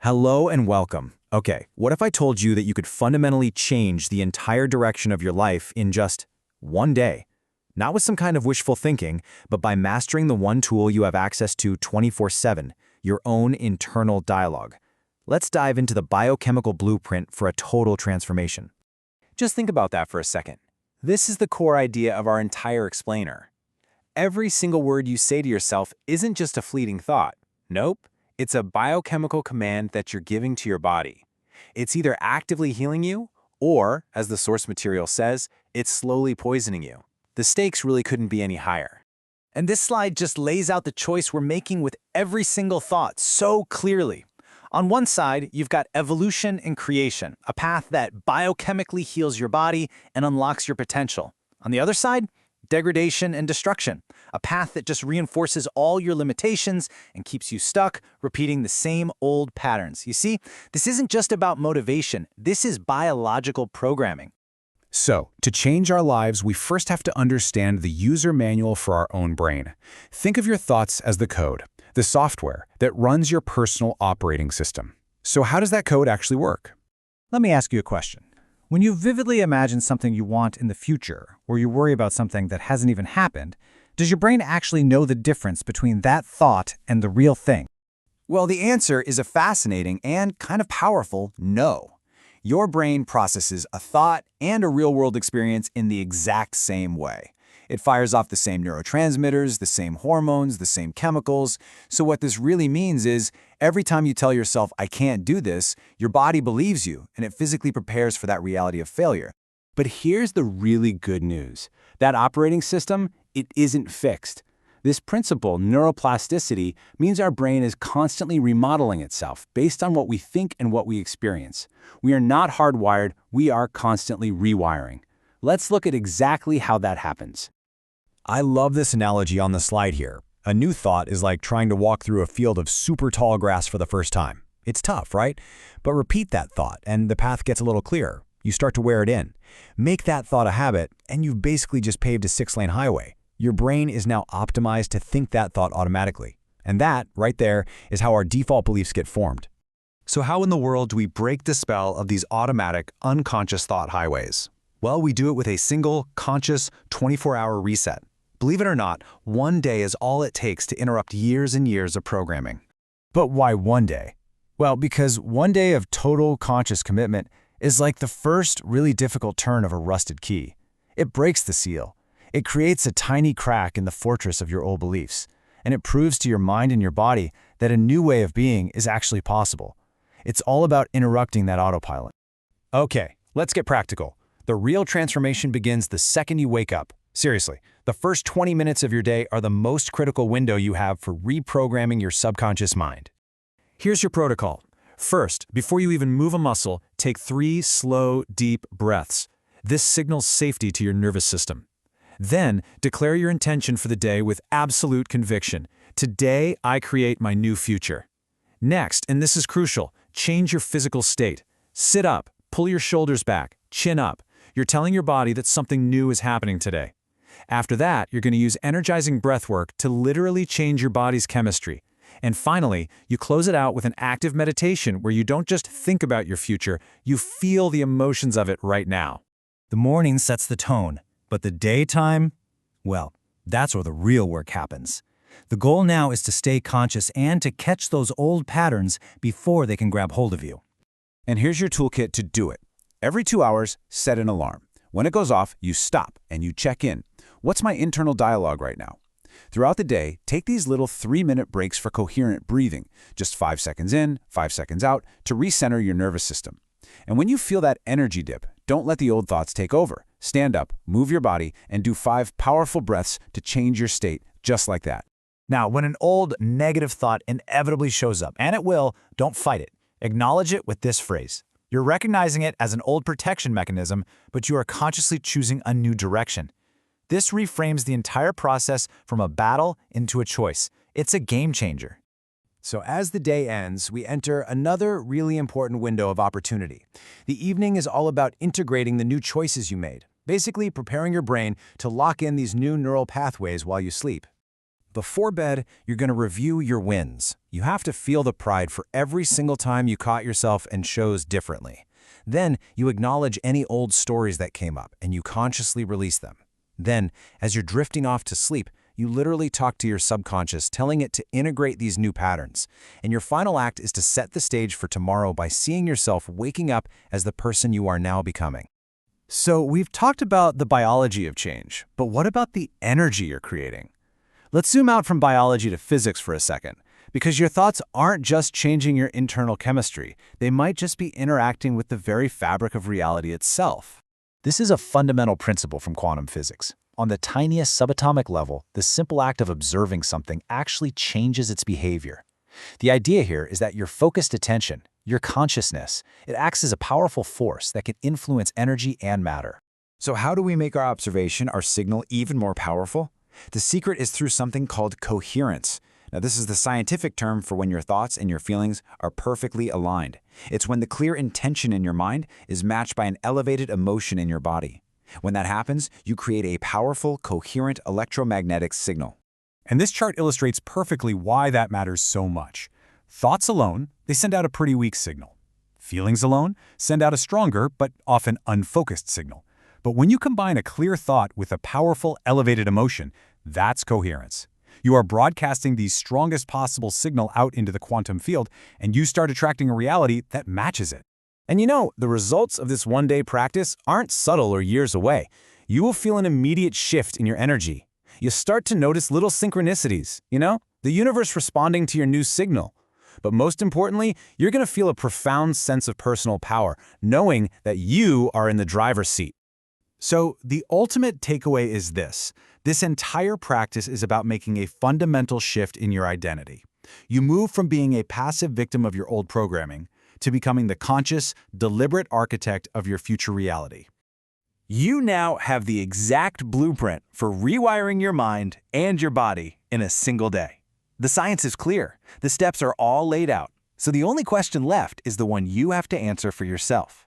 Hello and welcome. Okay, what if I told you that you could fundamentally change the entire direction of your life in just one day? Not with some kind of wishful thinking, but by mastering the one tool you have access to 24/7, your own internal dialogue. Let's dive into the biochemical blueprint for a total transformation. Just think about that for a second. This is the core idea of our entire explainer. Every single word you say to yourself isn't just a fleeting thought. Nope. It's a biochemical command that you're giving to your body. It's either actively healing you, or, as the source material says, it's slowly poisoning you. The stakes really couldn't be any higher. And this slide just lays out the choice we're making with every single thought so clearly. On one side, you've got evolution and creation, a path that biochemically heals your body and unlocks your potential. On the other side, degradation and destruction, a path that just reinforces all your limitations and keeps you stuck, repeating the same old patterns. You see, this isn't just about motivation, this is biological programming. So, to change our lives, we first have to understand the user manual for our own brain. Think of your thoughts as the code, the software that runs your personal operating system. So how does that code actually work? Let me ask you a question. When you vividly imagine something you want in the future, or you worry about something that hasn't even happened, does your brain actually know the difference between that thought and the real thing? Well, the answer is a fascinating and kind of powerful no. Your brain processes a thought and a real-world experience in the exact same way. It fires off the same neurotransmitters, the same hormones, the same chemicals. So what this really means is, every time you tell yourself, I can't do this, your body believes you, and it physically prepares for that reality of failure. But here's the really good news. That operating system, it isn't fixed. This principle, neuroplasticity, means our brain is constantly remodeling itself based on what we think and what we experience. We are not hardwired, we are constantly rewiring. Let's look at exactly how that happens. I love this analogy on the slide here. A new thought is like trying to walk through a field of super tall grass for the first time. It's tough, right? But repeat that thought, and the path gets a little clearer. You start to wear it in. Make that thought a habit, and you've basically just paved a 6-lane highway. Your brain is now optimized to think that thought automatically. And that, right there, is how our default beliefs get formed. So how in the world do we break the spell of these automatic, unconscious thought highways? Well, we do it with a single, conscious, 24-hour reset. Believe it or not, one day is all it takes to interrupt years and years of programming. But why one day? Well, because one day of total conscious commitment is like the first really difficult turn of a rusted key. It breaks the seal. It creates a tiny crack in the fortress of your old beliefs, and it proves to your mind and your body that a new way of being is actually possible. It's all about interrupting that autopilot. Okay, let's get practical. The real transformation begins the second you wake up. Seriously, the first 20 minutes of your day are the most critical window you have for reprogramming your subconscious mind. Here's your protocol. First, before you even move a muscle, take 3 slow, deep breaths. This signals safety to your nervous system. Then, declare your intention for the day with absolute conviction. Today, I create my new future. Next, and this is crucial, change your physical state. Sit up, pull your shoulders back, chin up. You're telling your body that something new is happening today. After that, you're going to use energizing breath work to literally change your body's chemistry. And finally, you close it out with an active meditation where you don't just think about your future, you feel the emotions of it right now. The morning sets the tone, but the daytime, well, that's where the real work happens. The goal now is to stay conscious and to catch those old patterns before they can grab hold of you. And here's your toolkit to do it. Every 2 hours, set an alarm. When it goes off, you stop and you check in. What's my internal dialogue right now? Throughout the day, take these little 3-minute breaks for coherent breathing, just 5 seconds in, 5 seconds out, to recenter your nervous system. And when you feel that energy dip, don't let the old thoughts take over. Stand up, move your body, and do 5 powerful breaths to change your state, just like that. Now, when an old negative thought inevitably shows up, and it will, don't fight it. Acknowledge it with this phrase. You're recognizing it as an old protection mechanism, but you are consciously choosing a new direction. This reframes the entire process from a battle into a choice. It's a game changer. So as the day ends, we enter another really important window of opportunity. The evening is all about integrating the new choices you made, basically preparing your brain to lock in these new neural pathways while you sleep. Before bed, you're going to review your wins. You have to feel the pride for every single time you caught yourself and chose differently. Then, you acknowledge any old stories that came up, and you consciously release them. Then, as you're drifting off to sleep, you literally talk to your subconscious, telling it to integrate these new patterns. And your final act is to set the stage for tomorrow by seeing yourself waking up as the person you are now becoming. So we've talked about the biology of change, but what about the energy you're creating? Let's zoom out from biology to physics for a second, because your thoughts aren't just changing your internal chemistry. They might just be interacting with the very fabric of reality itself. This is a fundamental principle from quantum physics. On the tiniest subatomic level, the simple act of observing something actually changes its behavior. The idea here is that your focused attention, your consciousness, it acts as a powerful force that can influence energy and matter. So how do we make our observation, our signal, even more powerful? The secret is through something called coherence. Now, this is the scientific term for when your thoughts and your feelings are perfectly aligned. It's when the clear intention in your mind is matched by an elevated emotion in your body. When that happens, you create a powerful, coherent electromagnetic signal. And this chart illustrates perfectly why that matters so much. Thoughts alone, they send out a pretty weak signal. Feelings alone send out a stronger but often unfocused signal. But when you combine a clear thought with a powerful, elevated emotion, that's coherence. You are broadcasting the strongest possible signal out into the quantum field, and you start attracting a reality that matches it. And you know, the results of this one-day practice aren't subtle or years away. You will feel an immediate shift in your energy. You start to notice little synchronicities, the universe responding to your new signal. But most importantly, you're going to feel a profound sense of personal power, knowing that you are in the driver's seat. So the ultimate takeaway is this. This entire practice is about making a fundamental shift in your identity. You move from being a passive victim of your old programming to becoming the conscious, deliberate architect of your future reality. You now have the exact blueprint for rewiring your mind and your body in a single day. The science is clear. The steps are all laid out. So the only question left is the one you have to answer for yourself.